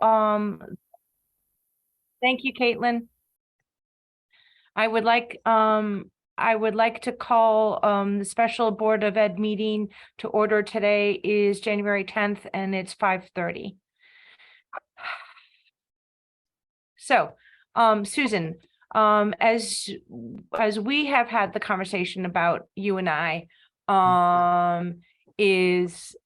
thank you, Caitlin. I would like to call the special Board of Ed meeting to order. Today is January 10th and it's 5:30. So, Susan, as we have had the conversation about you and I, is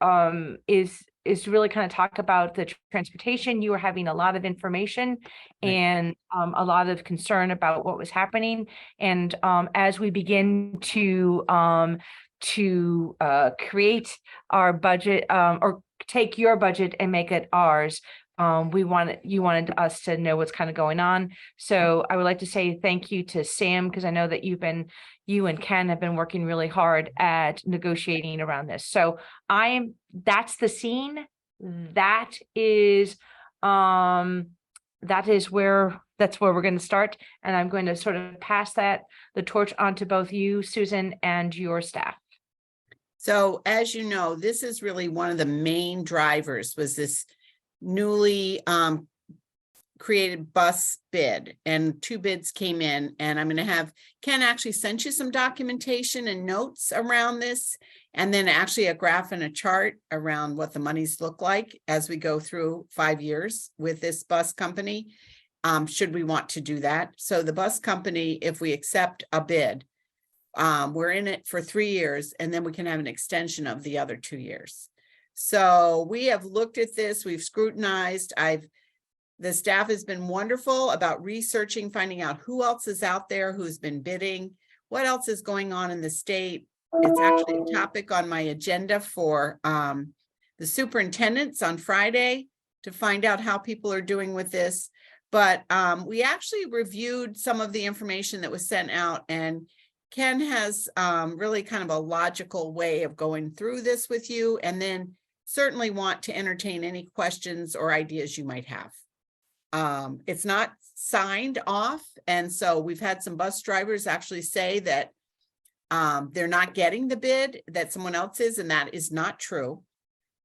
to really kind of talk about the transportation. You were having a lot of information and a lot of concern about what was happening. And as we begin to create our budget, or take your budget and make it ours, you wanted us to know what's kind of going on. So I would like to say thank you to Sam, because I know that you and Ken have been working really hard at negotiating around this. So that's the scene. That's where we're going to start. And I'm going to sort of pass the torch on to both you, Susan, and your staff. So as you know, this is really one of the main drivers, was this newly created bus bid, and 2 bids came in, and I'm going to have Ken actually sent you some documentation and notes around this, and then actually a graph and a chart around what the monies look like as we go through 5 years with this bus company, should we want to do that. So the bus company, if we accept a bid, we're in it for 3 years, and then we can have an extension of the other 2 years. So we have looked at this, we've scrutinized, the staff has been wonderful about researching, finding out who else is out there, who's been bidding, what else is going on in the state. It's actually a topic on my agenda for the superintendents on Friday to find out how people are doing with this. But we actually reviewed some of the information that was sent out, and Ken has really kind of a logical way of going through this with you, and then certainly want to entertain any questions or ideas you might have. It's not signed off, and so we've had some bus drivers actually say that they're not getting the bid, that someone else is, and that is not true.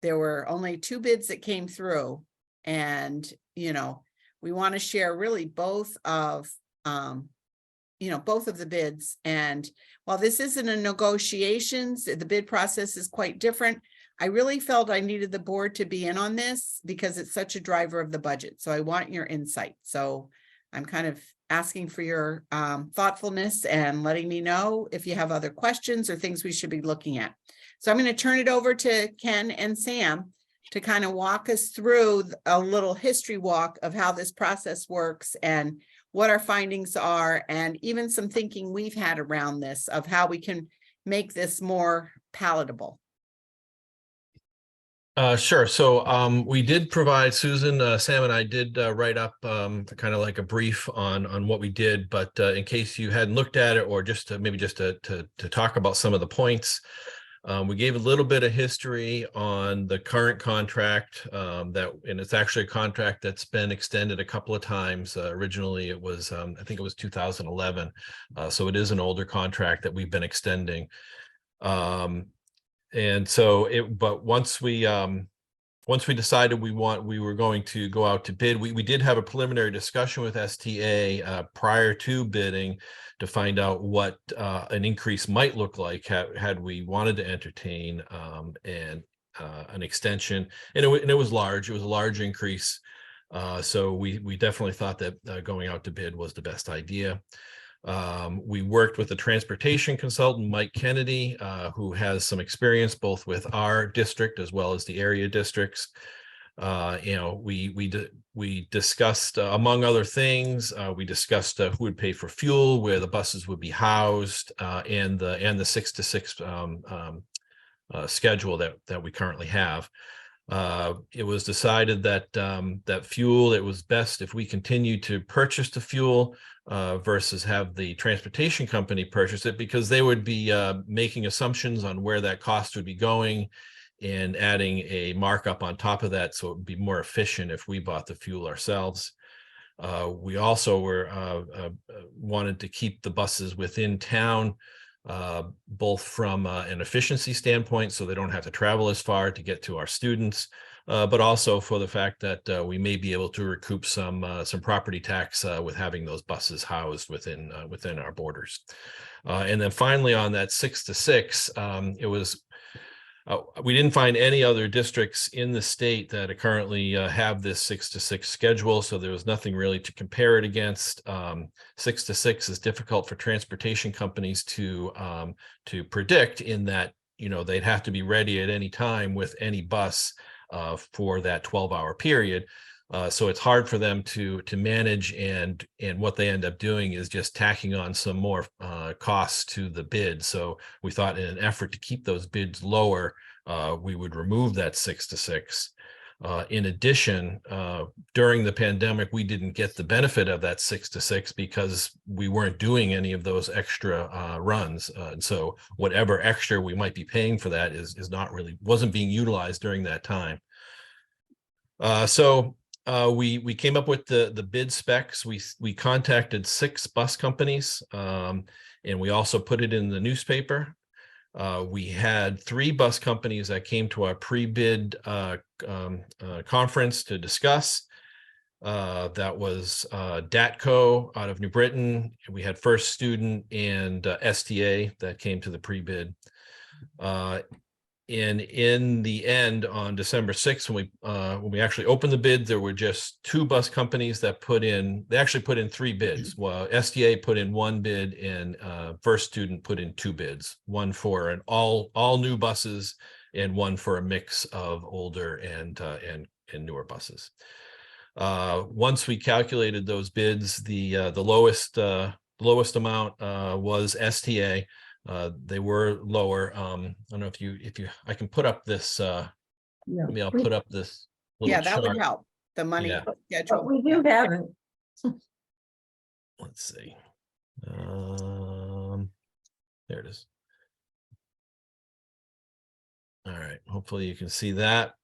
There were only 2 bids that came through, and we want to share really both of both of the bids. And while this isn't a negotiations, the bid process is quite different. I really felt I needed the board to be in on this because it's such a driver of the budget. So I want your insight. So I'm kind of asking for your thoughtfulness and letting me know if you have other questions or things we should be looking at. So I'm going to turn it over to Ken and Sam to kind of walk us through a little history walk of how this process works and what our findings are, and even some thinking we've had around this of how we can make this more palatable. Sure. So we did provide, Susan, Sam and I did write up kind of like a brief on what we did, but in case you hadn't looked at it, or just to talk about some of the points, we gave a little bit of history on the current contract, and it's actually a contract that's been extended a couple of times. Originally it was, I think it was 2011. So it is an older contract that we've been extending. And so but once we decided we were going to go out to bid, we did have a preliminary discussion with STA prior to bidding to find out what an increase might look like had we wanted to entertain an extension. And it was large. It was a large increase. So we definitely thought that going out to bid was the best idea. We worked with a transportation consultant, Mike Kennedy, who has some experience both with our district as well as the area districts. We discussed, among other things, we discussed who would pay for fuel, where the buses would be housed, and the 6-to-6 schedule that we currently have. It was decided that that fuel, it was best if we continued to purchase the fuel versus have the transportation company purchase it, because they would be making assumptions on where that cost would be going and adding a markup on top of that, so it would be more efficient if we bought the fuel ourselves. We also wanted to keep the buses within town, both from an efficiency standpoint, so they don't have to travel as far to get to our students, but also for the fact that we may be able to recoup some property tax with having those buses housed within our borders. And then finally, on that 6 to 6, it was. We didn't find any other districts in the state that currently have this 6 to 6 schedule, so there was nothing really to compare it against. 6 to 6 is difficult for transportation companies to predict, in that, you know, they'd have to be ready at any time with any bus for that 12-hour period. So it's hard for them to manage, and what they end up doing is just tacking on some more costs to the bid. So we thought, in an effort to keep those bids lower, we would remove that 6 to 6. In addition, during the pandemic, we didn't get the benefit of that 6 to 6 because we weren't doing any of those extra runs. And so whatever extra we might be paying for that wasn't being utilized during that time. So we came up with the bid specs. We contacted 6 bus companies, and we also put it in the newspaper. We had 3 bus companies that came to our pre-bid conference to discuss. That was DATCO out of New Britain. We had First Student and STA that came to the pre-bid. And in the end, on December 6th, when we actually opened the bid, there were just 2 bus companies that they actually put in 3 bids. Well, SDA put in 1 bid, and First Student put in 2 bids, one for an all new buses and one for a mix of older and newer buses. Once we calculated those bids, the lowest amount was STA. They were lower. I don't know if you I can put up this maybe I'll put up this little that would chart. help. The money Yeah. schedule. But we do have it. Let's see. There it is. All right, hopefully you can see that.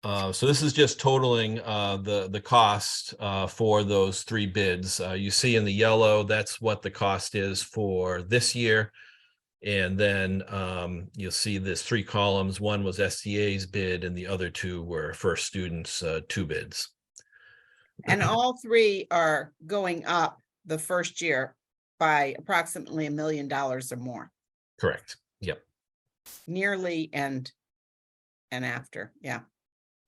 So this is just totaling the cost for those 3 bids. You see in the yellow, that's what the cost is for this year. And then you'll see this 3 columns. One was SDA's bid, and the other 2 were First Student's 2 bids. And all 3 are going up the first year by approximately $1 million or more, Correct. Yep. nearly and after. Yeah.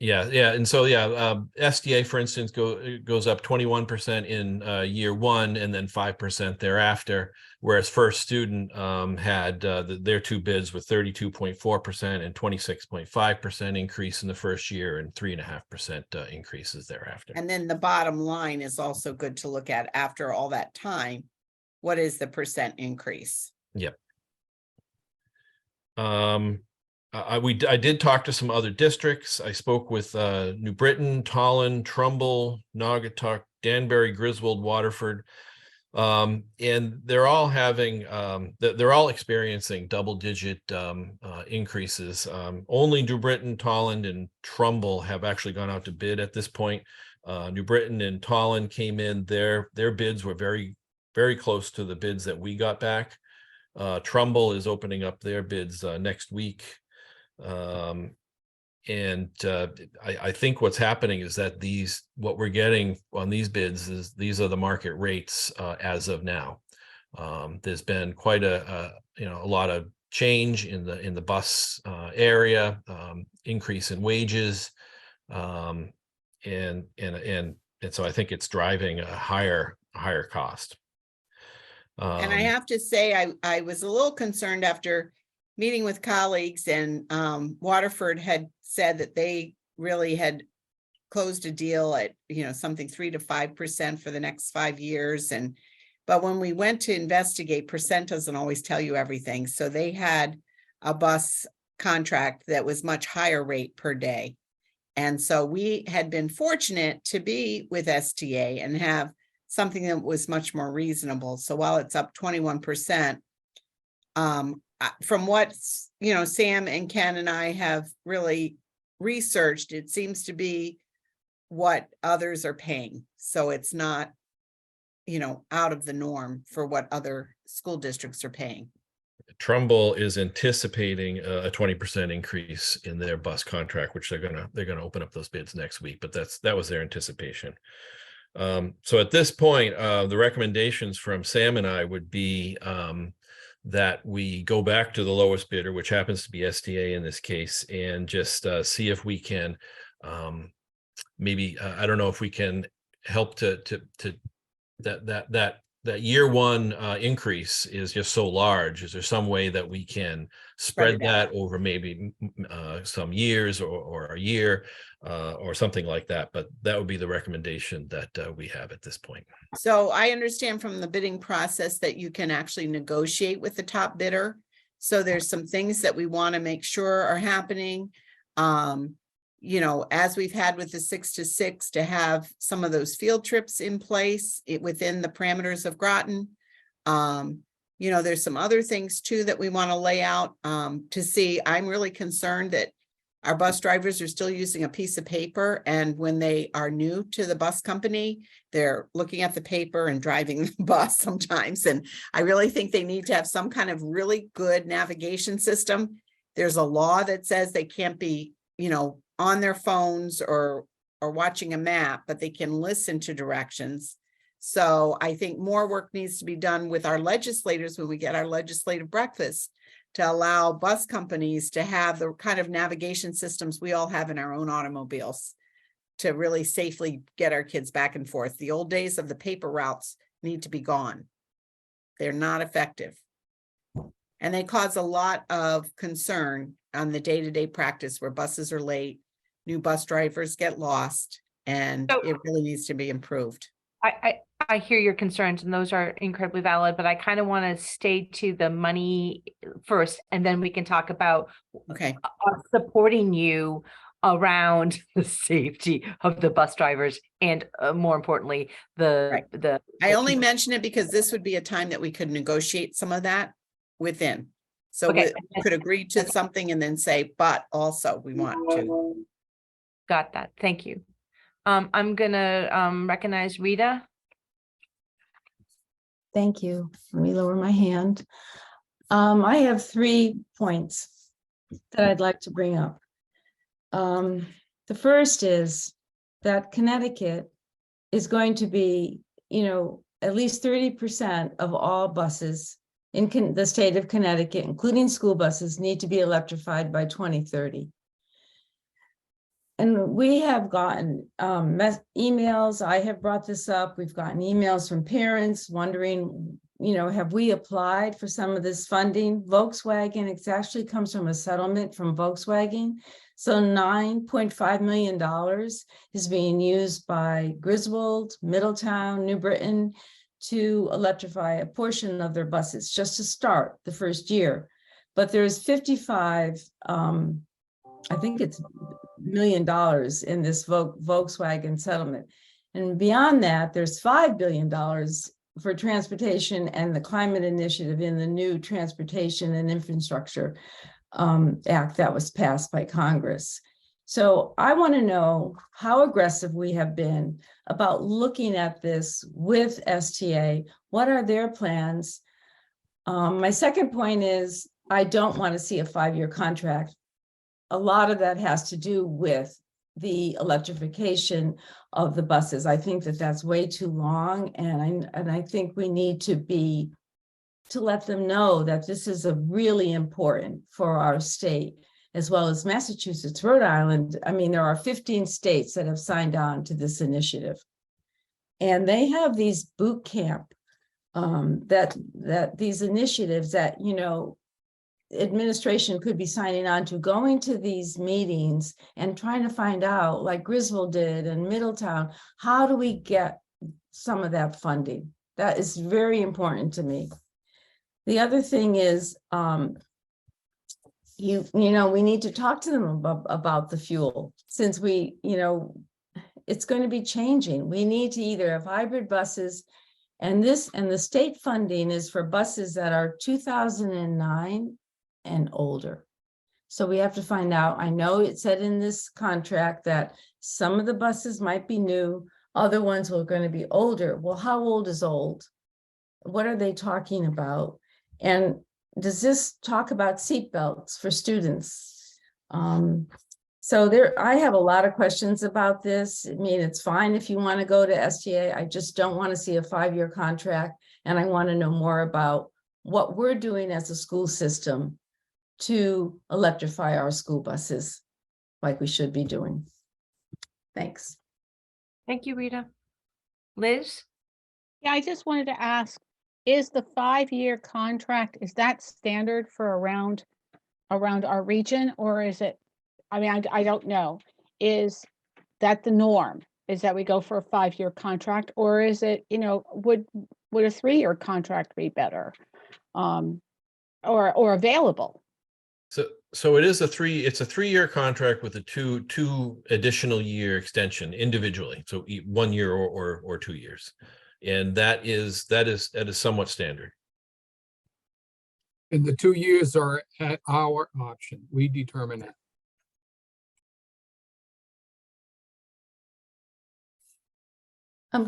Yeah. And so, SDA, for instance, goes up 21% in year 1 and then 5% thereafter, whereas First Student had their 2 bids with 32.4% and 26.5% increase in the first year and 3.5% increases thereafter. And then the bottom line is also good to look at after all that time. What is the percent increase? Yep. I did talk to some other districts. I spoke with New Britain, Tolland, Trumbull, Naugatuck, Danbury, Griswold, Waterford, and they're all experiencing double-digit increases. Only New Britain, Tolland, and Trumbull have actually gone out to bid at this point. New Britain and Tolland came in; their bids were very, very close to the bids that we got back. Trumbull is opening up their bids next week. I think what's happening is that what we're getting on these bids is these are the market rates as of now. There's been quite a lot of change in the bus area, increase in wages, and so I think it's driving a higher cost. And I have to say, I was a little concerned after meeting with colleagues, and Waterford had said that they really had closed a deal at, something 3 to 5% for the next 5 years. But when we went to investigate, percent doesn't always tell you everything. So they had a bus contract that was much higher rate per day. And so we had been fortunate to be with STA and have something that was much more reasonable. So while it's up 21%, from what Sam and Ken and I have really researched, it seems to be what others are paying. So it's not, out of the norm for what other school districts are paying. Trumbull is anticipating a 20% increase in their bus contract, which they're gonna open up those bids next week, but that was their anticipation. So at this point, the recommendations from Sam and I would be that we go back to the lowest bidder, which happens to be STA in this case, and just see if we can maybe I don't know if we can help to that year one increase is just so large. Is there some way that we can spread it out. that over maybe some years or a year or something like that? But that would be the recommendation that we have at this point. So I understand from the bidding process that you can actually negotiate with the top bidder. So there's some things that we want to make sure are happening. You know, as we've had with the 6 to 6, to have some of those field trips in place within the parameters of Groton. You know, there's some other things too that we want to lay out to see. I'm really concerned that our bus drivers are still using a piece of paper, and when they are new to the bus company, they're looking at the paper and driving the bus sometimes. And I really think they need to have some kind of really good navigation system. There's a law that says they can't be, you know, on their phones or watching a map, but they can listen to directions. So I think more work needs to be done with our legislators when we get our legislative breakfast, to allow bus companies to have the kind of navigation systems we all have in our own automobiles to really safely get our kids back and forth. The old days of the paper routes need to be gone. They're not effective. And they cause a lot of concern on the day-to-day practice where buses are late, new bus drivers get lost, and So- it really needs to be improved. I hear your concerns, and those are incredibly valid, but I kind of want to stay to the money first, and then we can talk about Okay, supporting you around the safety of the bus drivers and more importantly, Right. the I only mention it because this would be a time that we could negotiate some of that within. So Okay. we could agree to something and then say, but also we want to. Got that. Thank you. I'm gonna recognize Rita. Thank you. Let me lower my hand. I have 3 points that I'd like to bring up. The first is that Connecticut is going to be, you know, at least 30% of all buses in the state of Connecticut, including school buses, need to be electrified by 2030. And we have gotten emails. I have brought this up. We've gotten emails from parents wondering, you know, have we applied for some of this funding? Volkswagen, it actually comes from a settlement from Volkswagen. So $9.5 million is being used by Griswold, Middletown, New Britain to electrify a portion of their buses just to start the first year. But there's 55, I think it's $1 million in this Volkswagen settlement. And beyond that, there's $5 billion for transportation and the climate initiative in the new Transportation and Infrastructure Act that was passed by Congress. So I want to know how aggressive we have been about looking at this with STA. What are their plans? My second point is I don't want to see a 5-year contract. A lot of that has to do with the electrification of the buses. I think that that's way too long, and I think we need to let them know that this is a really important for our state, as well as Massachusetts, Rhode Island. I mean, there are 15 states that have signed on to this initiative, and they have these boot camp that these initiatives that, you know, administration could be signing on to, going to these meetings and trying to find out, like Griswold did in Middletown, how do we get some of that funding? That is very important to me. The other thing is, you know, we need to talk to them about the fuel, since we, you know, it's going to be changing. We need to either have hybrid buses, and the state funding is for buses that are 2009 and older. So we have to find out. I know it said in this contract that some of the buses might be new, other ones were going to be older. Well, how old is old? What are they talking about? And does this talk about seatbelts for students? So there, I have a lot of questions about this. I mean, it's fine if you want to go to STA. I just don't want to see a 5-year contract. And I want to know more about what we're doing as a school system to electrify our school buses like we should be doing. Thanks. Thank you, Rita. Liz? Yeah, I just wanted to ask, is the 5-year contract, is that standard for around our region, or is it, I mean, I don't know. Is that the norm? Is that we go for a 5-year contract, or is it, you know, would a 3-year contract be better? Or available? So it's a 3-year contract with a two additional year extension individually. So 1 year or 2 years. And that is somewhat standard. And the 2 years are at our option. We determine that.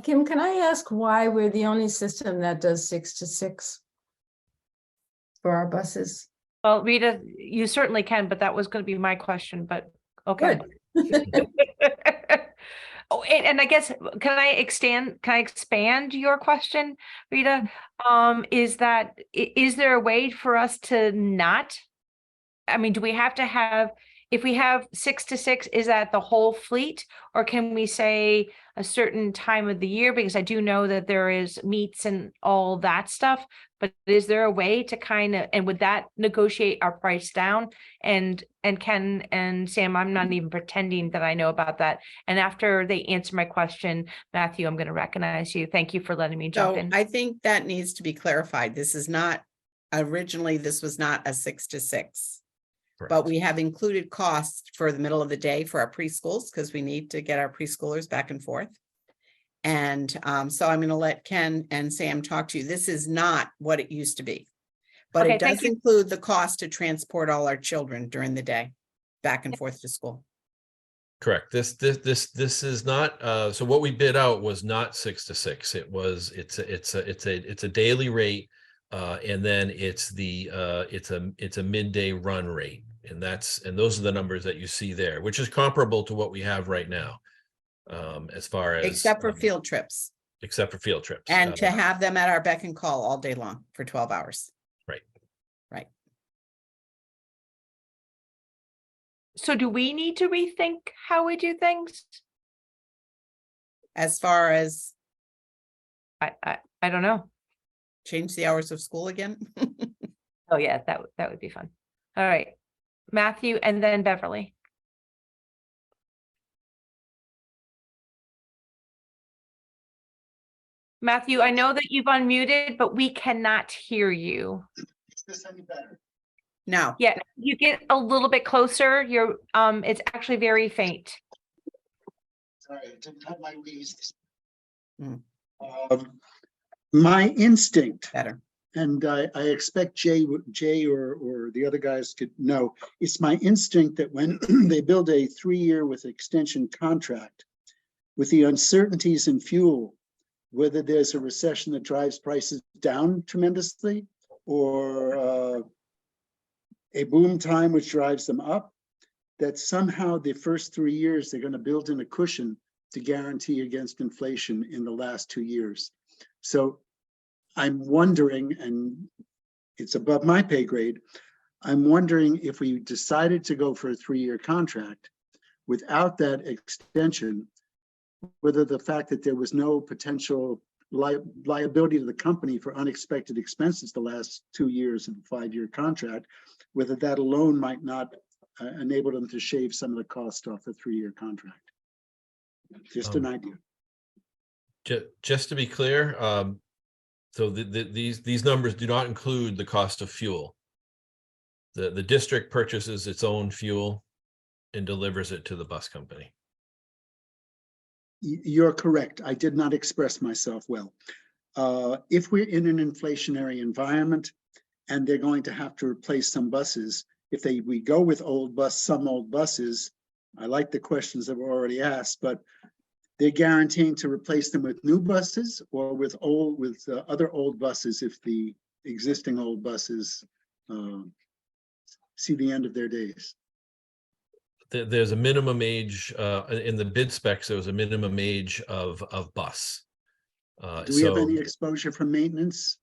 Kim, can I ask why we're the only system that does 6 to 6 for our buses? Well, Rita, you certainly can, but that was going to be my question, but okay. Good. Oh, and I guess, can I expand your question, Rita? Is there a way for us to not? I mean, do we have to have, if we have 6 to 6, is that the whole fleet? Or can we say a certain time of the year? Because I do know that there is meets and all that stuff, but is there a way to kind of, and would that negotiate our price down? And Ken and Sam, I'm not even pretending that I know about that. And after they answer my question, Matthew, I'm going to recognize you. Thank you for letting me jump So in. I think that needs to be clarified. This is not, originally, this was not a 6 to 6. But Correct. we have included costs for the middle of the day for our preschools, because we need to get our preschoolers back and forth. And so I'm going to let Ken and Sam talk to you. This is not what it used to be. But Okay, it thank does you. include the cost to transport all our children during the day, back and forth to school. Correct. This is not, so what we bid out was not 6 to 6. It's a daily rate. And then it's a midday run rate. And those are the numbers that you see there, which is comparable to what we have right now. As far as Except for field trips, except for field trips. and to have them at our beck and call all day long for 12 hours. Right. Right. So do we need to rethink how we do things? As far as I don't know. change the hours of school again. Oh yeah, that would be fun. All right, Matthew and then Beverly. Matthew, I know that you've unmuted, but we cannot hear you. Is this any better? No, Yeah, you get a little bit closer. You're it's actually very faint. Sorry, I didn't have my wheeze. Mm. My instinct, better. and I expect Jay or the other guys could know, it's my instinct that when they build a 3-year with extension contract, with the uncertainties in fuel, whether there's a recession that drives prices down tremendously, or a boom time which drives them up, that somehow the first 3 years they're going to build in a cushion to guarantee against inflation in the last 2 years. So I'm wondering, and it's above my pay grade, I'm wondering if we decided to go for a 3-year contract without that extension, whether the fact that there was no potential liability to the company for unexpected expenses the last 2 years of a 5-year contract, whether that alone might not enable them to shave some of the cost off a 3-year contract. Just an idea. Just to be clear, so these numbers do not include the cost of fuel. The district purchases its own fuel and delivers it to the bus company. You're correct. I did not express myself well. If we're in an inflationary environment and they're going to have to replace some buses, if we go with some old buses, I like the questions that were already asked, but they're guaranteeing to replace them with new buses or with other old buses if the existing old buses see the end of their days. There's a minimum age, in the bid specs, there was a minimum age of bus. Do we have So, any exposure from maintenance?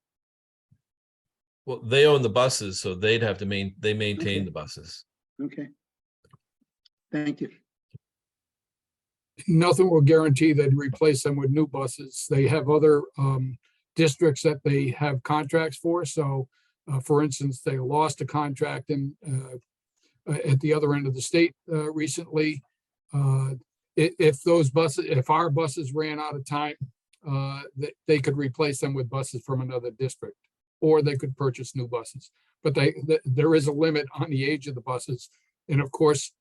well, they own the buses, so they'd have to maintain Okay. the buses. Okay. Thank you. Nothing will guarantee they'd replace them with new buses. They have other districts that they have contracts for. So, for instance, they lost a contract at the other end of the state recently. If our buses ran out of time, they could replace them with buses from another district, or they could purchase new buses. But there is a limit on the age of the buses. And of course,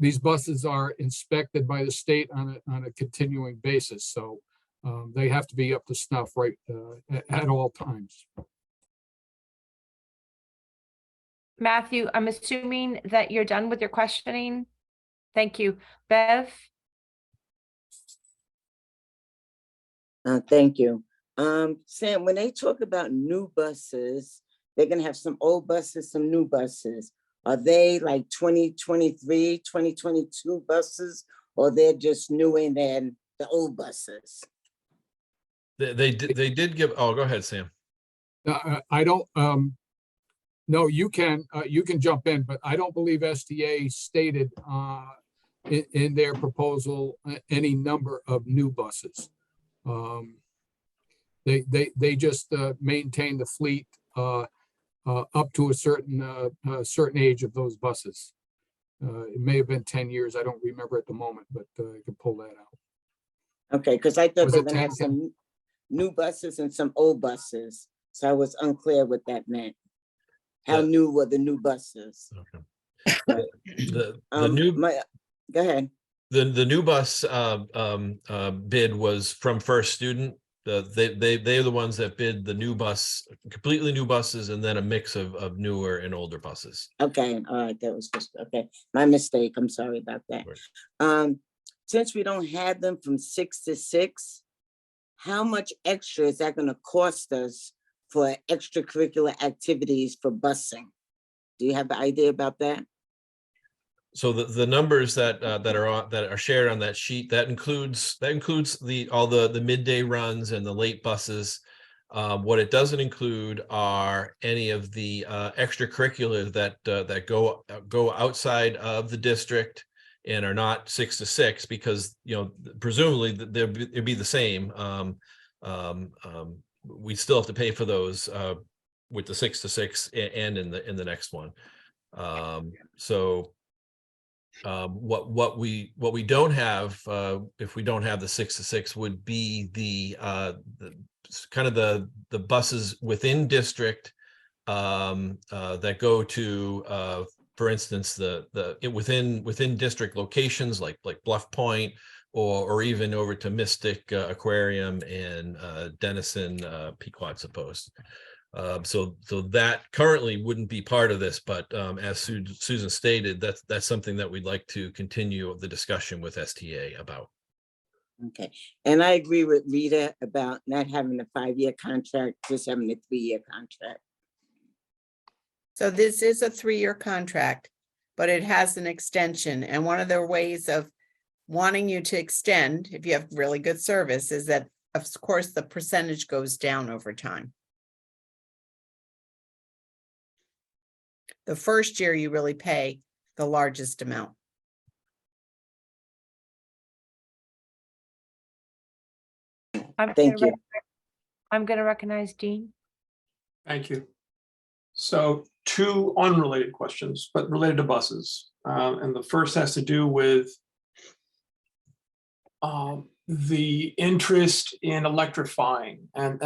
these buses are inspected by the state on a continuing basis. So they have to be up to snuff at all times. Matthew, I'm assuming that you're done with your questioning. Thank you. Bev? Thank you. Sam, when they talk about new buses, they're gonna have some old buses, some new buses. Are they like 2023, 2022 buses, or they're just newer than the old buses? They did give, oh, go ahead, Sam. I don't, no, you can jump in, but I don't believe STA stated in their proposal any number of new buses. They just maintain the fleet up to a certain age of those buses. It may have been 10 years. I don't remember at the moment, but I could pull that out. Okay, because I thought Was they it were gonna have 10? some new buses and some old buses. So I was unclear what that meant. How Yeah. new were the new buses? Okay. The new, Go ahead. the new bus bid was from First Student. They're the ones that bid the new bus, completely new buses, and then a mix of newer and older buses. Okay, all right, that was just, okay, my mistake, I'm sorry about that. Right. Since we don't have them from 6 to 6, how much extra is that gonna cost us for extracurricular activities for busing? Do you have an idea about that? So the numbers that are shared on that sheet, that includes all the midday runs and the late buses. What it doesn't include are any of the extracurriculars that go outside of the district and are not 6 to 6, because presumably it'd be the same. We still have to pay for those with the 6 to 6 and in the next one. What we don't have, if we don't have the 6 to 6, would be the kind of the buses within district that go to, for instance, within district locations like Bluff Point, or even over to Mystic Aquarium and Denison Pequot Post. So that currently wouldn't be part of this, but as Susan stated, that's something that we'd like to continue the discussion with STA about. Okay, and I agree with Rita about not having a 5-year contract, just having a 3-year contract. So this is a 3-year contract, but it has an extension. And one of the ways of wanting you to extend, if you have really good service, is that, of course, the percentage goes down over time. The first year you really pay the largest amount. Thank you. I'm going to recognize Dean. Thank you. So 2 unrelated questions, but related to buses. And the first has to do with the interest in electrifying. And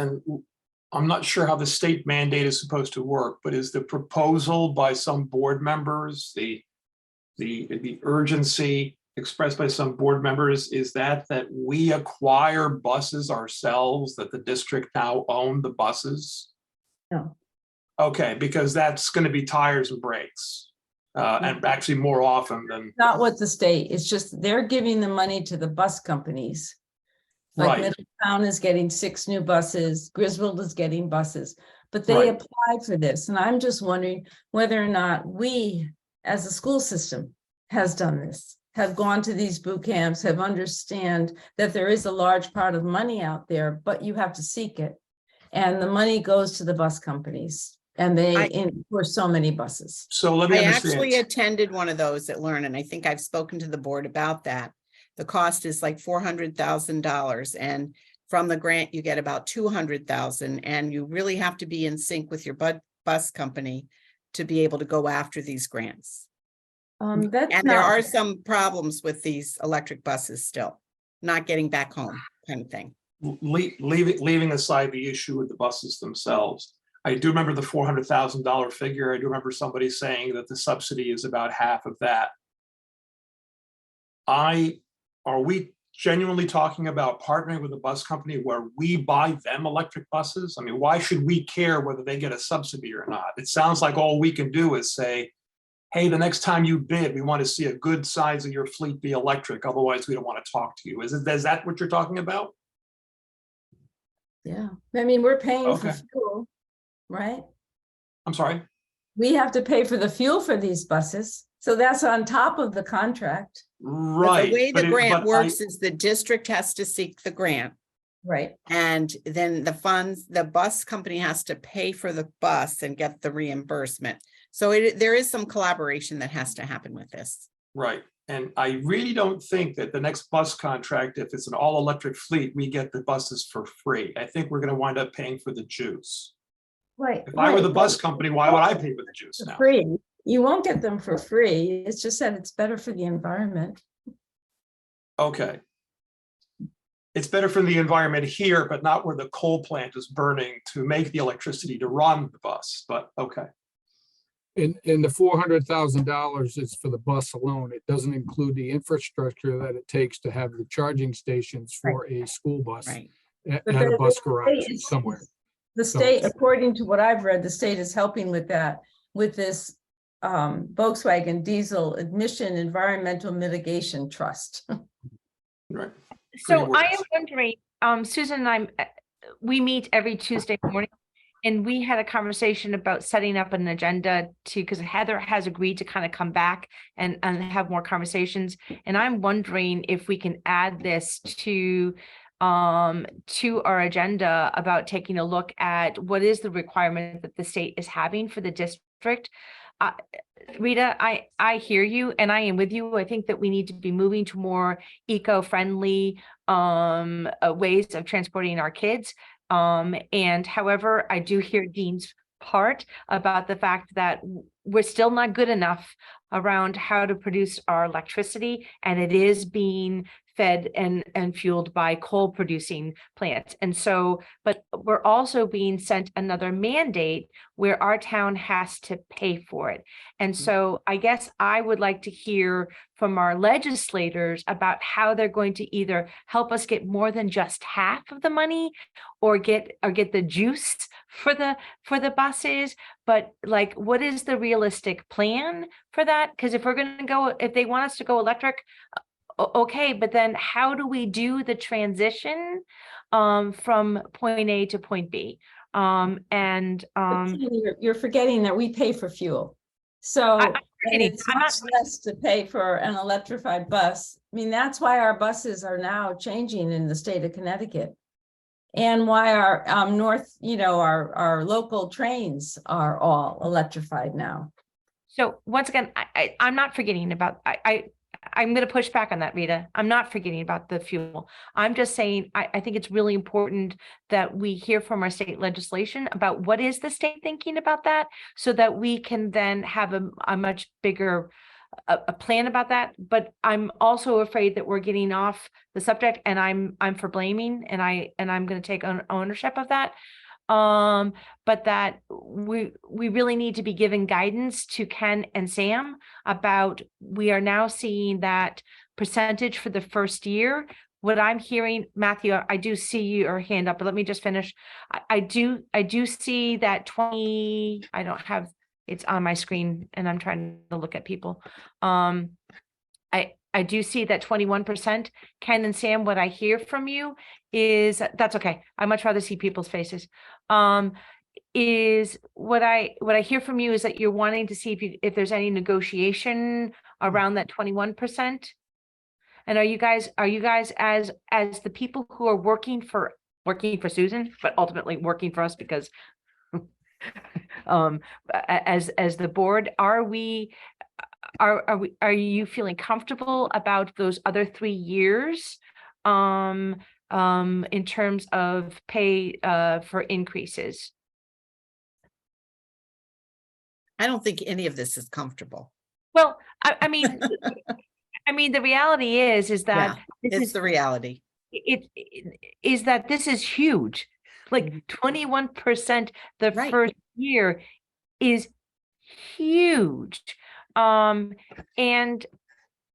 I'm not sure how the state mandate is supposed to work, but is the proposal by some board members, the urgency expressed by some board members, is that we acquire buses ourselves, that the district now own the buses? No. Okay, because that's going to be tires and brakes, and actually more often than. Not with the state, it's just they're giving the money to the bus companies. Like Right. Middletown is getting 6 new buses, Griswold is getting buses, but they Right. applied for this. And I'm just wondering whether or not we, as a school system, has done this, have gone to these boot camps, have understand that there is a large part of money out there, but you have to seek it. And the money goes to the bus companies, and for so many buses. So let me I understand. actually attended one of those at Learn, and I think I've spoken to the board about that. The cost is like $400,000, and from the grant, you get about 200,000, and you really have to be in sync with your bus company to be able to go after these grants. That's And there not, are some problems with these electric buses still, not getting back home kind of thing. Leaving aside the issue with the buses themselves, I do remember the $400,000 figure. I do remember somebody saying that the subsidy is about half of that. Are we genuinely talking about partnering with a bus company where we buy them electric buses? I mean, why should we care whether they get a subsidy or not? It sounds like all we can do is say, hey, the next time you bid, we want to see a good size of your fleet be electric. Otherwise, we don't want to talk to you. Is that what you're talking about? yeah. I mean, we're paying for Okay. fuel, right? I'm sorry. We have to pay for the fuel for these buses. So that's on top of the contract. But Right. the way the but grant I- works is the district has to seek the grant. Right. And then the funds, the bus company has to pay for the bus and get the reimbursement. So there is some collaboration that has to happen with this. Right. And I really don't think that the next bus contract, if it's an all-electric fleet, we get the buses for free. I think we're going to wind up paying for the juice. Right. If I were the right, bus but company, why would I pay for the juice for now? free. You won't get them for free. It's just that it's better for the environment. Okay. It's better for the environment here, but not where the coal plant is burning to make the electricity to run the bus, but okay. And the $400,000 is for the bus alone. It doesn't include the infrastructure that it takes to have the charging stations for a school bus Right. at But a the bus state garage is- somewhere. The So- state, according to what I've read, the state is helping with that, with this Volkswagen Diesel Emission Environmental Mitigation Trust. Right. So Pretty I am words. wondering, Susan and we meet every Tuesday morning. And we had a conversation about setting up an agenda because Heather has agreed to kind of come back and have more conversations. And I'm wondering if we can add this to our agenda about taking a look at what is the requirement that the state is having for the district. Rita, I hear you and I am with you. I think that we need to be moving to more eco-friendly ways of transporting our kids. And however, I do hear Dean's part about the fact that we're still not good enough around how to produce our electricity, and it is being fed and fueled by coal producing plants. And so, but we're also being sent another mandate where our town has to pay for it. And so I guess I would like to hear from our legislators about how they're going to either help us get more than just half of the money or get the juice for the buses. But like, what is the realistic plan for that? Because if we're going to go, if they want us to go electric, okay, but then how do we do the transition from point A to point B? You're forgetting that we pay for fuel. So and forgetting. it's I'm much not- less to pay for an electrified bus. I mean, that's why our buses are now changing in the state of Connecticut. And why our our local trains are all electrified now. So once again, I'm not forgetting about, I'm going to push back on that, Rita. I'm not forgetting about the fuel. I'm just saying, I think it's really important that we hear from our state legislation about what is the state thinking about that, so that we can then have a much bigger a plan about that. But I'm also afraid that we're getting off the subject, and I'm for blaming, and I'm going to take ownership of that. But that we really need to be giving guidance to Ken and Sam about, we are now seeing that percentage for the first year. What I'm hearing, Matthew, I do see your hand up, but let me just finish. I do see that 20, I don't have, it's on my screen and I'm trying to look at people. I do see that 21%. Ken and Sam, what I hear from you is, that's okay. I much rather see people's faces. is what I hear from you is that you're wanting to see if there's any negotiation around that 21%. And are you guys as the people who are working for Susan, but ultimately working for us because as the board, are you feeling comfortable about those other 3 years in terms of pay for increases? I don't think any of this is comfortable. Well, I mean, the reality is Yeah, that it's the reality. it is that this is huge. Like 21% the Right. first year is huge. And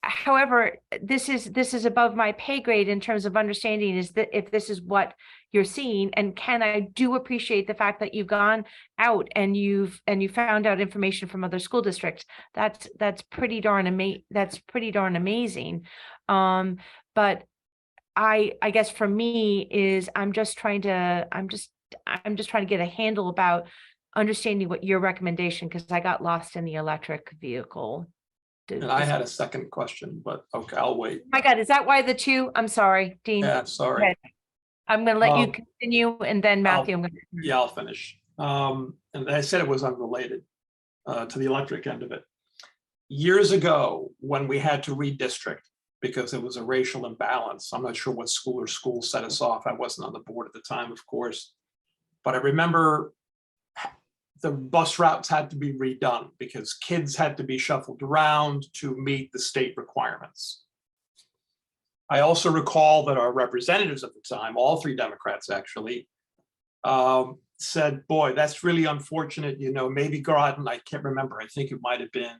however, this is above my pay grade in terms of understanding is that if this is what you're seeing, and Ken, I do appreciate the fact that you've gone out and you found out information from other school districts. That's pretty darn amazing. But I guess for me is I'm just trying to get a handle about understanding what your recommendation, because I got lost in the electric vehicle. And I had a second question, but okay, I'll wait. My God, is that why the 2? I'm sorry, Dean. Yeah, sorry. ahead. I'm gonna let you Um, continue and then Matthew, I'm gonna. Yeah, I'll finish. And I said it was unrelated to the electric end of it. Years ago, when we had to redistrict because it was a racial imbalance, I'm not sure what school or schools set us off. I wasn't on the board at the time, of course. But I remember the bus routes had to be redone because kids had to be shuffled around to meet the state requirements. I also recall that our representatives at the time, all 3 Democrats actually, said, boy, that's really unfortunate. You know, maybe Groton, I can't remember. I think it might have been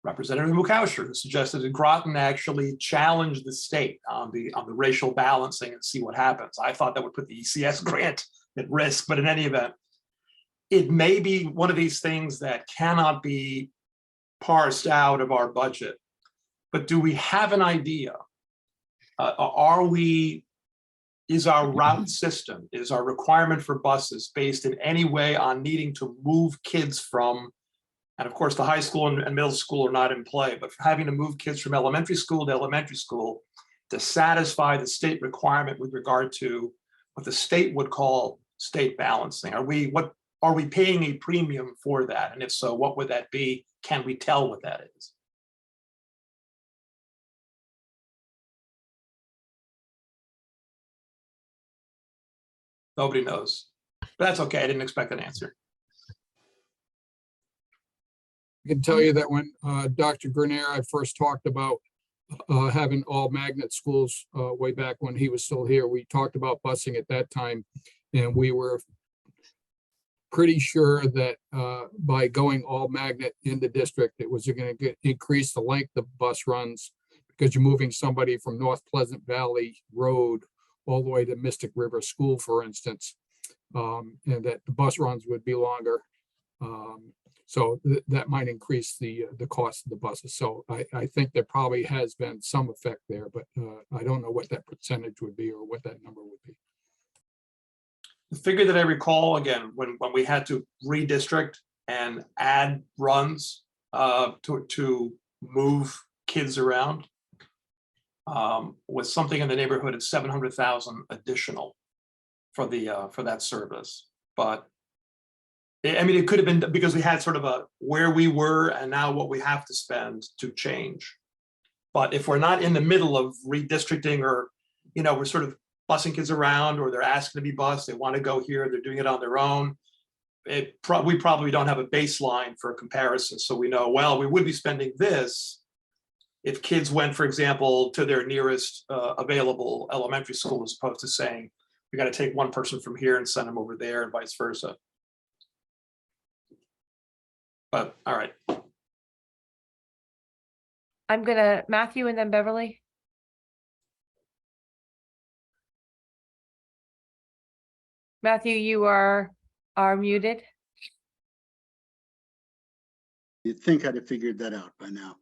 Representative Mukasher who suggested that Groton actually challenge the state on the racial balancing and see what happens. I thought that would put the ECS grant at risk, but in any event, it may be one of these things that cannot be parsed out of our budget. But do we have an idea? Is our route system, is our requirement for buses based in any way on needing to move kids from, and of course the high school and middle school are not in play, but for having to move kids from elementary school to elementary school to satisfy the state requirement with regard to what the state would call state balancing? Are we paying a premium for that? And if so, what would that be? Can we tell what that is? Nobody knows. But that's okay. I didn't expect an answer. I can tell you that when Dr. Grenier, I first talked about having all magnet schools way back when he was still here, we talked about busing at that time. And we were pretty sure that by going all magnet in the district, it was going to increase the length of bus runs because you're moving somebody from North Pleasant Valley Road all the way to Mystic River School, for instance, and that the bus runs would be longer. So that might increase the cost of the buses. So I think there probably has been some effect there, but I don't know what that percentage would be or what that number would be. The figure that I recall, again, when we had to redistrict and add runs to move kids around, was something in the neighborhood of 700,000 additional for that service. But I mean, it could have been because we had sort of a where we were and now what we have to spend to change. But if we're not in the middle of redistricting, or we're sort of busing kids around, or they're asking to be bused, they want to go here, they're doing it on their own, we probably don't have a baseline for a comparison. So we know, well, we would be spending this if kids went, for example, to their nearest available elementary school, as opposed to saying, we got to take one person from here and send them over there and vice versa. But all right. I'm gonna Matthew and then Beverly. Matthew, you are muted. You'd think I'd have figured that out by now.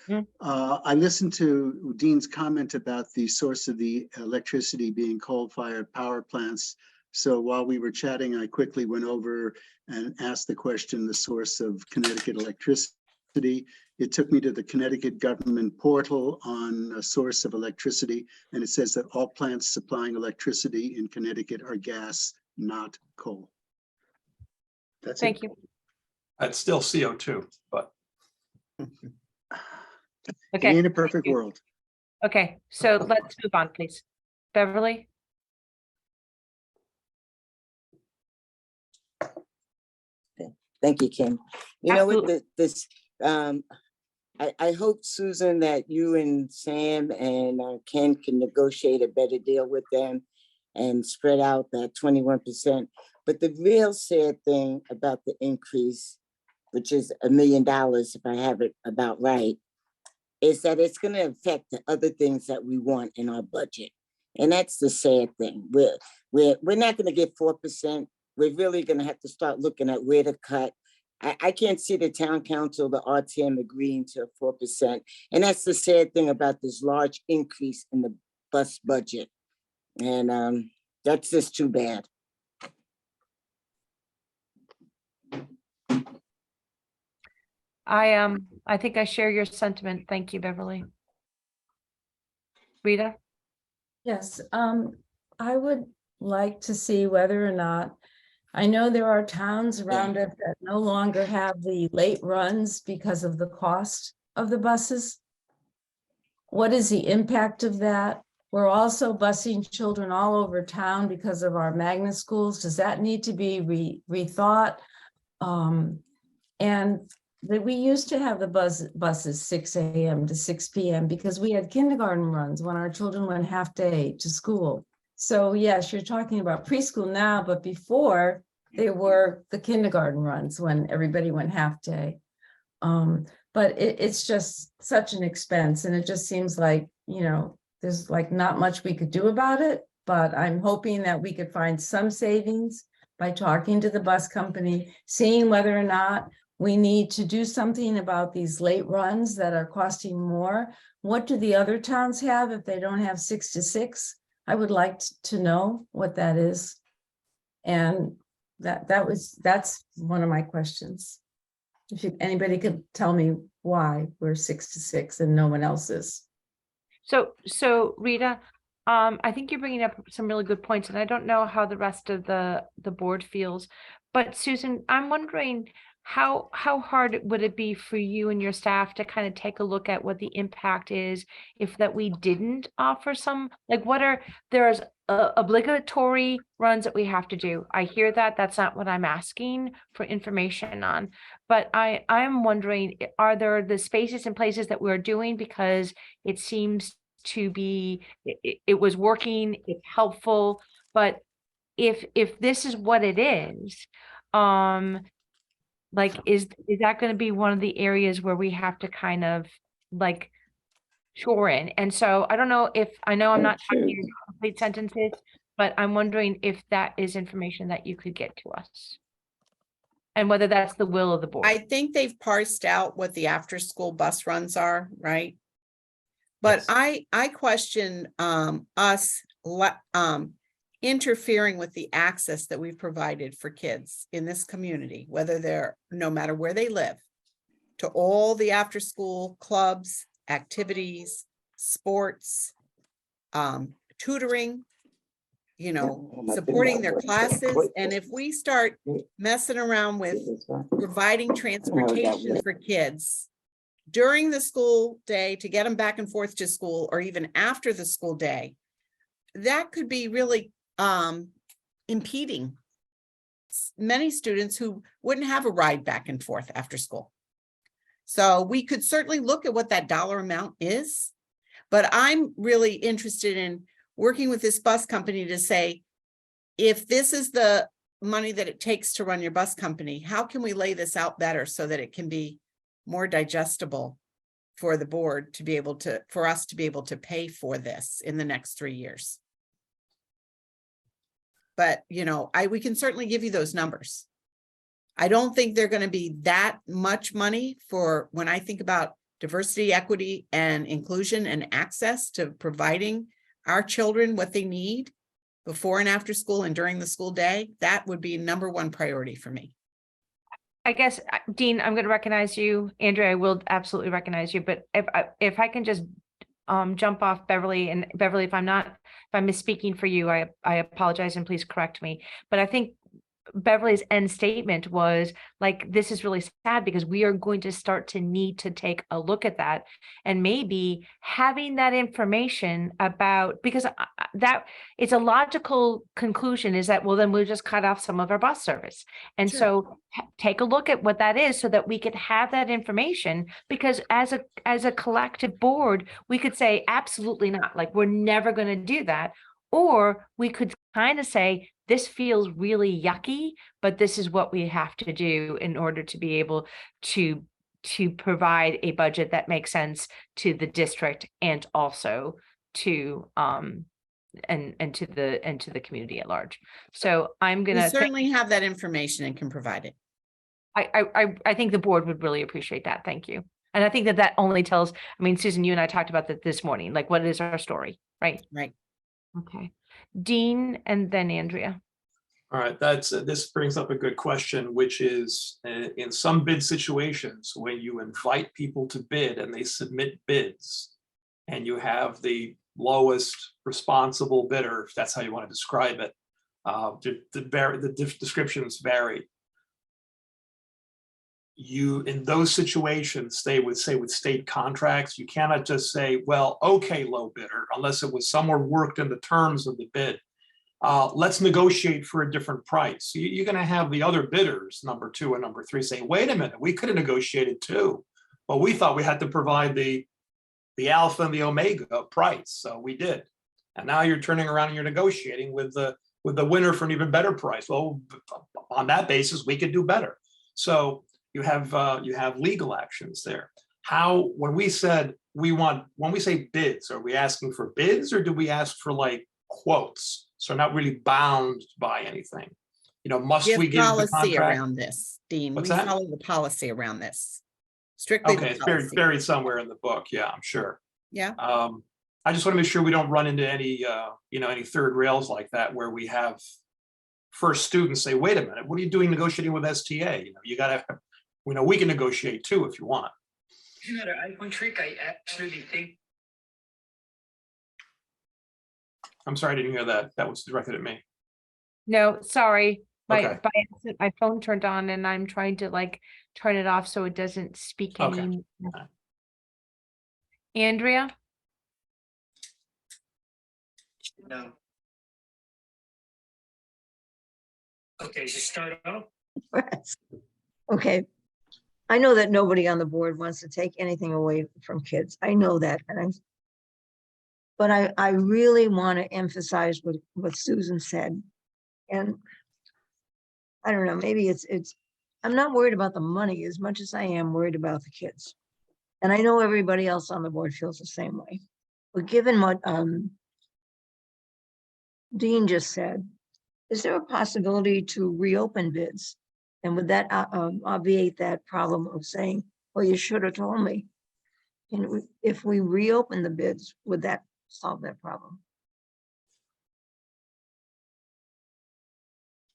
Mm. I listened to Dean's comment about the source of the electricity being coal-fired power plants So while we were chatting, I quickly went over and asked the question, the source of Connecticut electricity. It took me to the Connecticut government portal on a source of electricity, and it says that all plants supplying electricity in Connecticut are gas, not coal. That's it. Thank you. That's still CO2, but It Okay, ain't a perfect world. okay, so let's move on, please. Beverly? Thank you, Kim. You know what, Absolutely. I hope, Susan, that you and Sam and Ken can negotiate a better deal with them and spread out that 21%. But the real sad thing about the increase, which is $1 million, if I have it about right, is that it's going to affect the other things that we want in our budget. And that's the sad thing. We're not going to get 4%. We're really going to have to start looking at where to cut. I can't see the town council, the RTM agreeing to 4%. And that's the sad thing about this large increase in the bus budget. And that's just too bad. I think I share your sentiment. Thank you, Beverly. Rita? Yes, I would like to see whether or not, I know there are towns around us that no longer have the late runs because of the cost of the buses. What is the impact of that? We're also busing children all over town because of our magnet schools. Does that need to be rethought? And that we used to have the buses 6 a.m. to 6 p.m. because we had kindergarten runs when our children went half day to school. So yes, you're talking about preschool now, but before they were the kindergarten runs when everybody went half day. But it's just such an expense, and it just seems like, you know, there's like not much we could do about it, but I'm hoping that we could find some savings by talking to the bus company, seeing whether or not we need to do something about these late runs that are costing more. What do the other towns have if they don't have 6 to 6? I would like to know what that is. And that's one of my questions. If anybody could tell me why we're 6 to 6 and no one else is. So Rita, I think you're bringing up some really good points, and I don't know how the rest of the board feels. But Susan, I'm wondering how hard would it be for you and your staff to kind of take a look at what the impact is if that we didn't offer some, like there's obligatory runs that we have to do. I hear that. That's not what I'm asking for information on. But I'm wondering, are there the spaces and places that we're doing because it seems to be, it was working, it's helpful, but if this is what it is, like, is that going to be one of the areas where we have to kind of like shore in? And so I don't know if, I know I'm not talking your complete sentences, but I'm wondering if that is information that you could get to us. And whether that's the will of the board. I think they've parsed out what the after-school bus runs are, right? But Yes. I question us interfering with the access that we've provided for kids in this community, whether they're, no matter where they live, to all the after-school clubs, activities, sports, tutoring, you know, supporting their classes. And if we start messing around with providing transportation for kids during the school day to get them back and forth to school, or even after the school day, that could be really impeding many students who wouldn't have a ride back and forth after school. So we could certainly look at what that dollar amount is, but I'm really interested in working with this bus company to say, if this is the money that it takes to run your bus company, how can we lay this out better so that it can be more digestible for the board to be able to, for us to be able to pay for this in the next 3 years? But, you know, we can certainly give you those numbers. I don't think they're going to be that much money for when I think about diversity, equity, and inclusion and access to providing our children what they need. before and after school and during the school day, that would be number one priority for me. I guess, Dean, I'm going to recognize you. Andrea, I will absolutely recognize you, but if I can just jump off Beverly, and Beverly, if I'm misspeaking for you, I apologize and please correct me. But I think Beverly's end statement was like, this is really sad because we are going to start to need to take a look at that, and maybe having that information about, because that it's a logical conclusion is that, well, then we'll just cut off some of our bus service. And Sure. so take a look at what that is so that we could have that information, because as a collective board, we could say, absolutely not, like, we're never going to do that. Or we could kind of say, this feels really yucky, but this is what we have to do in order to be able to provide a budget that makes sense to the district and also to and to the community at large. So I'm We gonna certainly have that information and can provide it. I think the board would really appreciate that. Thank you. And I think that only tells, I mean, Susan, you and I talked about that this morning, like, what is our story, right? Right. Okay. Dean and then Andrea. All right, this brings up a good question, which is in some bid situations, when you invite people to bid and they submit bids and you have the lowest responsible bidder, if that's how you want to describe it, the descriptions vary. In those situations, they would say with state contracts, you cannot just say, well, okay, low bidder, unless it was somewhere worked in the terms of the bid. Let's negotiate for a different price. You're going to have the other bidders, number 2 and number 3, say, wait a minute, we could have negotiated too, but we thought we had to provide the alpha and the omega price, so we did. And now you're turning around and you're negotiating with the winner for an even better price. Well, on that basis, we could do better. So you have legal actions there. When we say bids, are we asking for bids or do we ask for like quotes? So not really bound by anything. Must we give the policy contract around this, Dean? What's We that? follow the policy around this. Strictly Okay, the it's policy. buried somewhere in the book. Yeah, I'm sure. Yeah. I just want to make sure we don't run into any third rails like that where we have first students say, wait a minute, what are you doing negotiating with STA? You gotta, we can negotiate too if you want. One trick I absolutely think. I'm sorry, I didn't hear that. That was directed at me. No, sorry. Okay. By accident, my phone turned on and I'm trying to like turn it off so it doesn't speak Okay. any. Andrea? No. Okay, so start off. Okay. I know that nobody on the board wants to take anything away from kids. I know that, but I really want to emphasize what Susan said. And I don't know, maybe I'm not worried about the money as much as I am worried about the kids. And I know everybody else on the board feels the same way. But given what Dean just said, is there a possibility to reopen bids? And would that obviate that problem of saying, well, you should have told me? And if we reopen the bids, would that solve that problem?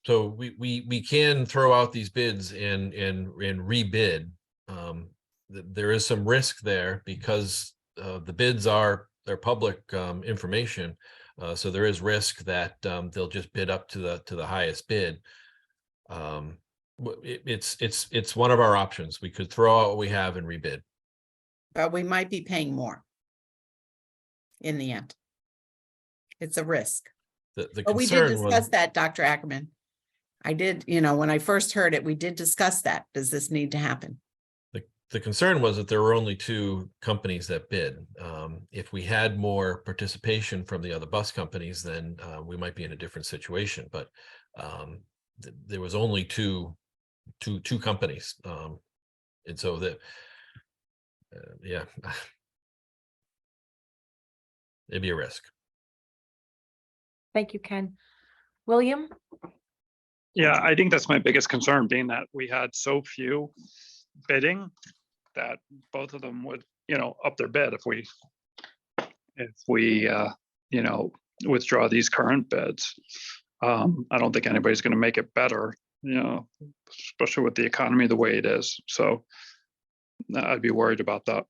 So we can throw out these bids and rebid. There is some risk there because the bids they're public information. So there is risk that they'll just bid up to the highest bid. It's one of our options. We could throw out what we have and rebid. But we might be paying more in the end. It's a risk. The We did concern was discuss that, Dr. Ackerman. I did, when I first heard it, we did discuss that. Does this need to happen? the concern was that there were only 2 companies that bid. If we had more participation from the other bus companies, then we might be in a different situation. But there was only two companies, and so that yeah, it'd be a risk. Thank you, Ken. William? Yeah, I think that's my biggest concern, being that we had so few bidding that both of them would, up their bid if we withdraw these current bids. I don't think anybody's going to make it better, especially with the economy the way it is. So I'd be worried about that.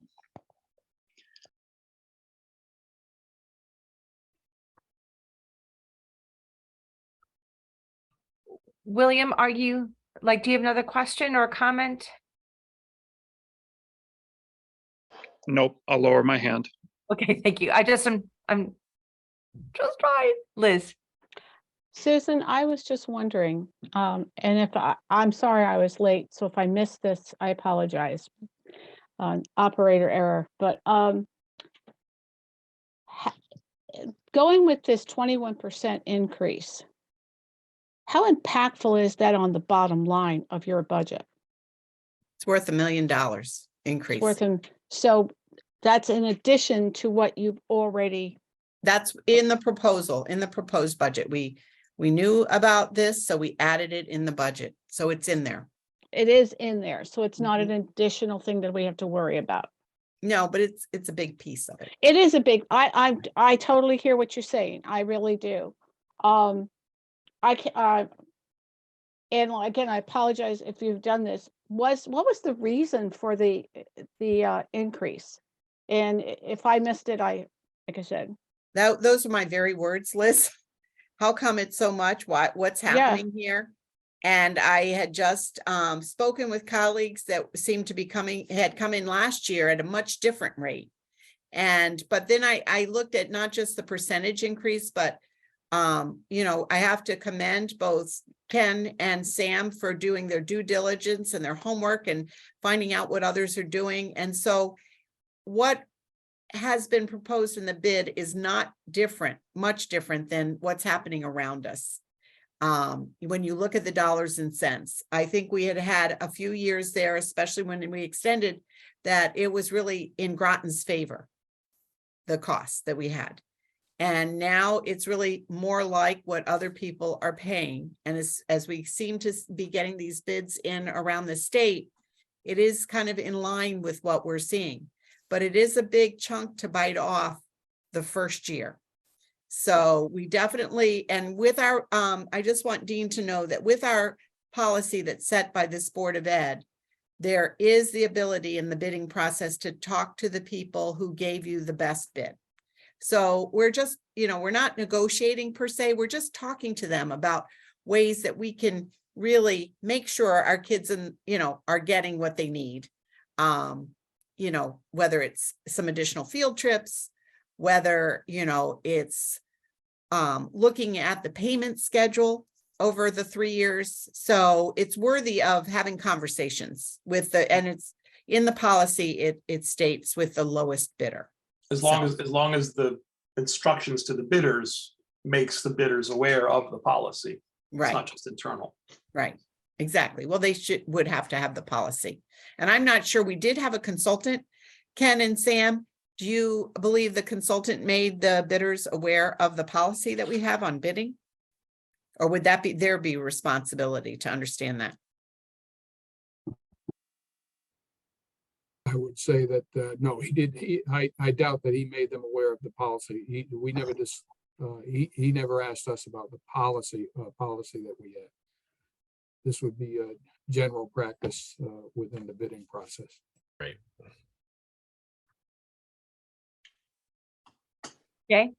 William, do you have another question or a comment? Nope, I'll lower my hand. Okay, thank you. I'm just trying. Liz. Susan, I was just wondering, and if I'm sorry I was late, so if I missed this, I apologize. Operator error, but going with this 21% increase, how impactful is that on the bottom line of your budget? It's worth $1 million increase. So that's in addition to what you've already. That's in the proposed budget. We knew about this, so we added it in the budget. So it's in there. It is in there, so it's not an additional thing that we have to worry about. No, but it's a big piece of it. It is a big, I totally hear what you're saying. I really do. And again, I apologize if you've done this. What was the reason for the increase? And if I missed it, like I said. Those are my very words, Liz. How come it's so much? What's happening here? And I had just spoken with colleagues that seemed to be had come in last year at a much different rate. But then I looked at not just the percentage increase, but I have to commend both Ken and Sam for doing their due diligence and their homework and finding out what others are doing. And so what has been proposed in the bid is not much different than what's happening around us. When you look at the dollars and cents, I think we had a few years there, especially when we extended, that it was really in Groton's favor, the costs that we had. And now it's really more like what other people are paying. And as we seem to be getting these bids in around the state, it is kind of in line with what we're seeing. But it is a big chunk to bite off the first year. So we definitely, and with our, I just want Dean to know that with our policy that's set by this Board of Ed, there is the ability in the bidding process to talk to the people who gave you the best bid. So we're just, we're not negotiating per se, we're just talking to them about ways that we can really make sure our kids are getting what they need. Whether it's some additional field trips, whether, it's looking at the payment schedule over the 3 years. So it's worthy of having conversations with and it's in the policy, it states with the lowest bidder. As long as the instructions to the bidders makes the bidders aware of the policy. Right. It's not just internal. Right. Exactly. Well, they would have to have the policy. And I'm not sure, we did have a consultant, Ken and Sam. Do you believe the consultant made the bidders aware of the policy that we have on bidding? Or would that be their responsibility to understand that? I would say that, no, he did. I doubt that he made them aware of the policy. He never asked us about the policy that we had. This would be a general practice within the bidding process. Right. Okay.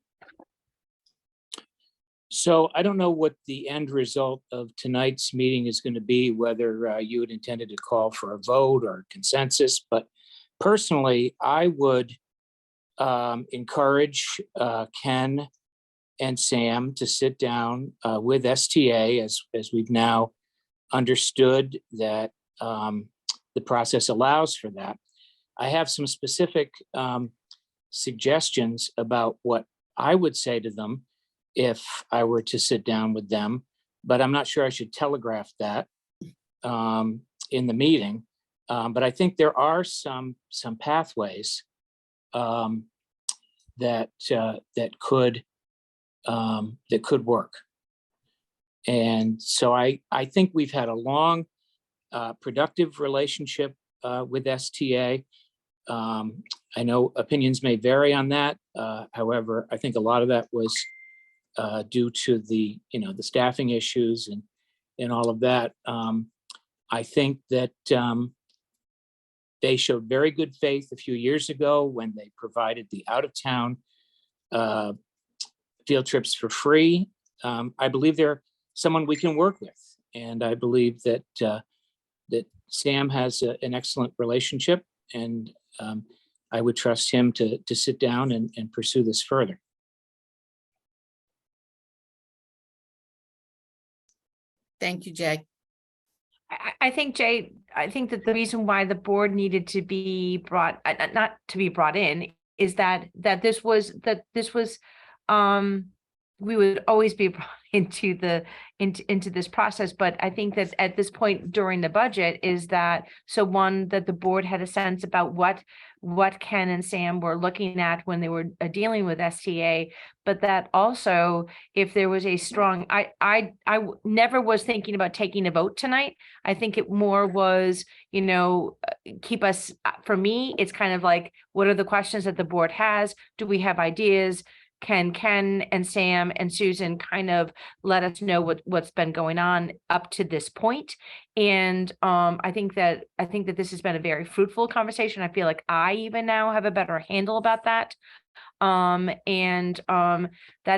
So I don't know what the end result of tonight's meeting is going to be, whether you had intended to call for a vote or consensus, but personally, I would encourage Ken and Sam to sit down with STA as we've now understood that the process allows for that. I have some specific suggestions about what I would say to them if I were to sit down with them, but I'm not sure I should telegraph that in the meeting. But I think there are some pathways that could work. And so I think we've had a long, productive relationship with STA. I know opinions may vary on that. However, I think a lot of that was due to the, the staffing issues and all of that. I think that they showed very good faith a few years ago when they provided the out-of-town field trips for free. I believe they're someone we can work with, and I believe that that Sam has an excellent relationship, and I would trust him to sit down and pursue this further. Thank you, Jay. I think, Jay, I think that the reason why the board needed to be brought, not to be brought in, is that this was, we would always be brought into this process. But I think that at this point during the budget is that, so one, that the board had a sense about what Ken and Sam were looking at when they were dealing with STA, but that also if there was a strong, I never was thinking about taking a vote tonight. I think it more was, keep us, for me, it's kind of like, what are the questions that the board has? Do we have ideas? Can Ken and Sam and Susan kind of let us know what's been going on up to this point? And I think that this has been a very fruitful conversation. I feel like I even now have a better handle about that. That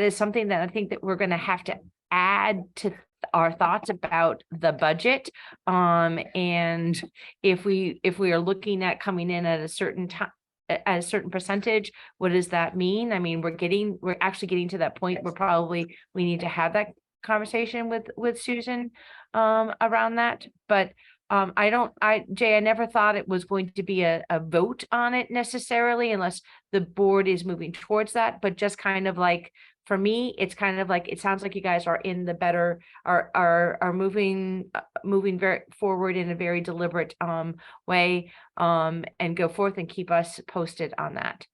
is something that I think that we're going to have to add to our thoughts about the budget. And if we are looking at coming in at a certain time, at a certain percentage, what does that mean? I mean, we're actually getting to that point where we need to have that conversation with Susan around that. But Jay, I never thought it was going to be a vote on it necessarily, unless the board is moving towards that. But just kind of like, for me, it's kind of like, it sounds like you guys are in the better, are moving very forward in a very deliberate way, and go forth and keep us posted on that.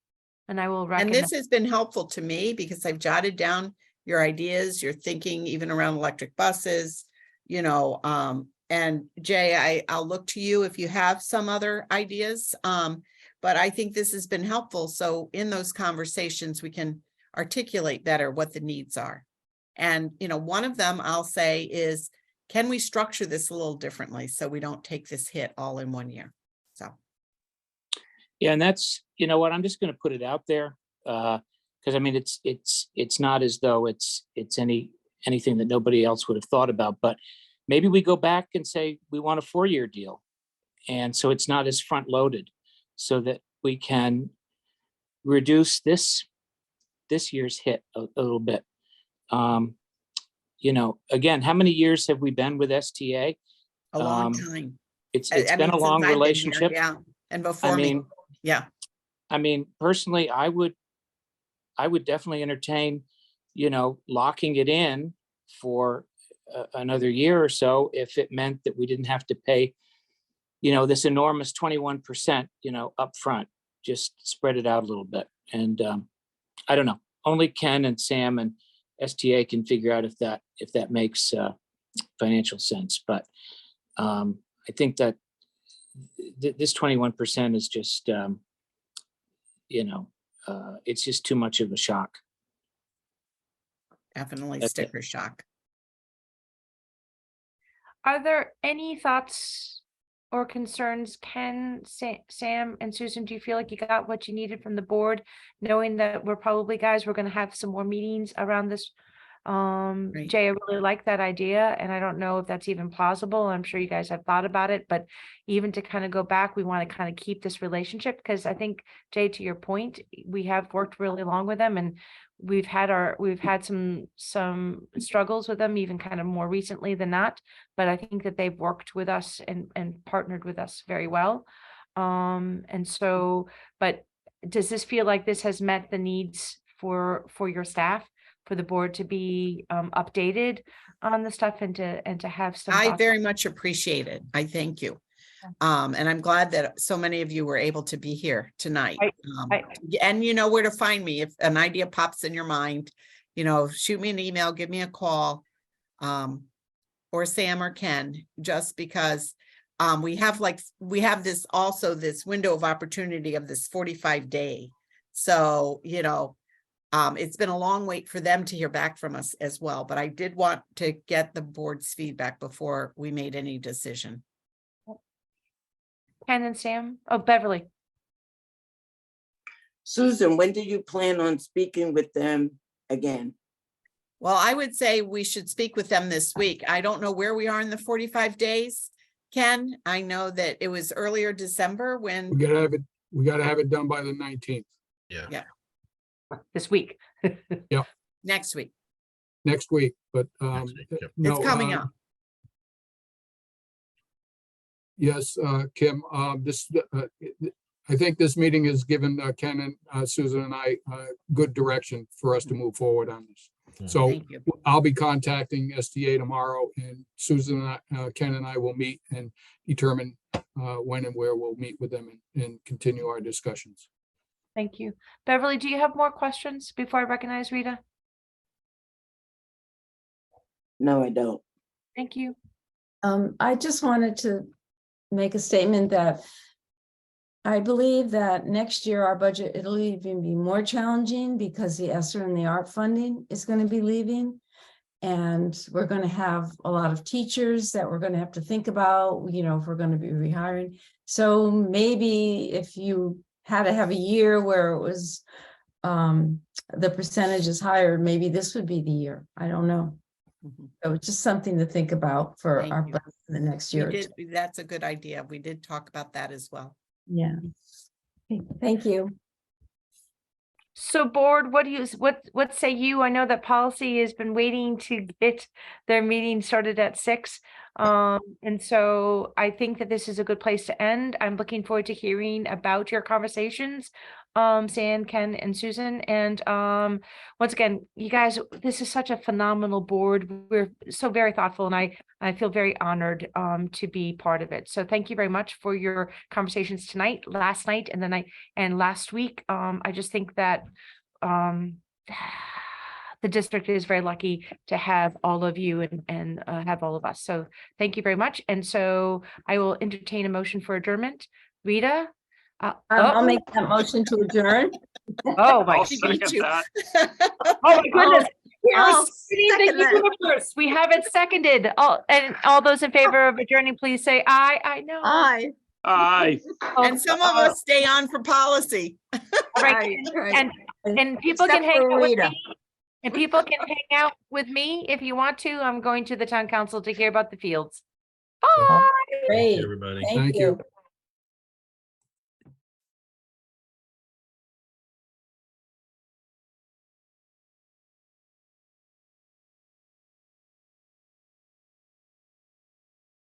And I will And recognize. this has been helpful to me because I've jotted down your ideas, your thinking, even around electric buses, and Jay, I'll look to you if you have some other ideas. But I think this has been helpful. So in those conversations, we can articulate better what the needs are. And, one of them I'll say is, can we structure this a little differently so we don't take this hit all in one year? So. Yeah, and that's, what, I'm just going to put it out there. Because I mean, it's not as though it's anything that nobody else would have thought about, but maybe we go back and say, we want a 4-year deal. And so it's not as front loaded, so that we can reduce this year's hit a little bit. Again, how many years have we been with STA? A long time. It's I been mean, a long since I've been here, relationship. yeah. And before me. Yeah. I mean, personally, I would definitely entertain, locking it in for another year or so, if it meant that we didn't have to pay, this enormous 21%, upfront. Just spread it out a little bit. And I don't know. Only Ken and Sam and STA can figure out if that makes financial sense. But I think that this 21% is just, it's just too much of a shock. Definitely That's sticker shock. Are there any thoughts or concerns, Ken, Sam, and Susan? Do you feel like you got what you needed from the board, knowing that we're going to have some more meetings around this? Jay, I really like that idea, and I don't know if that's even plausible. I'm sure you guys have thought about it, but even to kind of go back, we want to kind of keep this relationship, because I think, Jay, to your point, we have worked really long with them, and we've had some struggles with them, even kind of more recently than not. But I think that they've worked with us and partnered with us very well. And so, but does this feel like this has met the needs for your staff, for the board to be updated on the stuff and to have some? I thoughts? very much appreciate it. I thank you. And I'm glad that so many of you were able to be here tonight. And you know where to find me if an idea pops in your mind. Shoot me an email, give me a call, or Sam or Ken, just because we have this window of opportunity of this 45-day. So, It's been a long wait for them to hear back from us as well, but I did want to get the board's feedback before we made any decision. Ken and Sam, oh, Beverly. Susan, when do you plan on speaking with them again? Well, I would say we should speak with them this week. I don't know where we are in the 45 days. Ken, I know that it was earlier December We when, gotta have it done by the 19th, yeah, This week. next week. next week, but, Next week, yep. no. It's coming up. Yes, Kim, I think this meeting has given Ken and Susan and I good direction for us to move forward on this. Mhm. So Thank you. I'll be contacting STA tomorrow, and Susan and Ken and I will meet and determine when and where we'll meet with them and continue our discussions. Thank you. Beverly, do you have more questions before I recognize Rita? No, I don't. Thank you. I just wanted to make a statement that I believe that next year our budget, it'll even be more challenging because the ESSER and the art funding is going to be leaving. And we're going to have a lot of teachers that we're going to have to think about, you know, if we're going to be rehiring. So maybe if you had to have a year where it was the percentage is higher, maybe this would be the year. I don't know. Mhm. So it's just something to think about for Thank our you. budget for the next We year. or did, two. that's a good idea. We did talk about that as well. Yeah. Okay, thank you. So board, what do you, what say you? I know that policy has been waiting to get their meeting started at 6. And so I think that this is a good place to end. I'm looking forward to hearing about your conversations, Sam, Ken, and Susan. And once again, you guys, this is such a phenomenal board. We're so very thoughtful, and I feel very honored to be part of it. So thank you very much for your conversations tonight, last night, and the night and last week. I just think that the district is very lucky to have all of you and have all of us. So thank you very much. And so I will entertain a motion for adjournment. Rita? I'll make that motion to adjourn. Oh my, I'll second that. oh my goodness. We are I'll saving second the that. universe. We have it seconded. All those in favor of adjourning, please say aye. I know. Aye. Aye. And some of us stay on for policy. Right. Right. And people Except can hang for out with Rita. me. And people can hang out with me if you want to. I'm going to the town council to hear about the fields. Bye. Thank Great. you, everybody. Thank Thank you. you.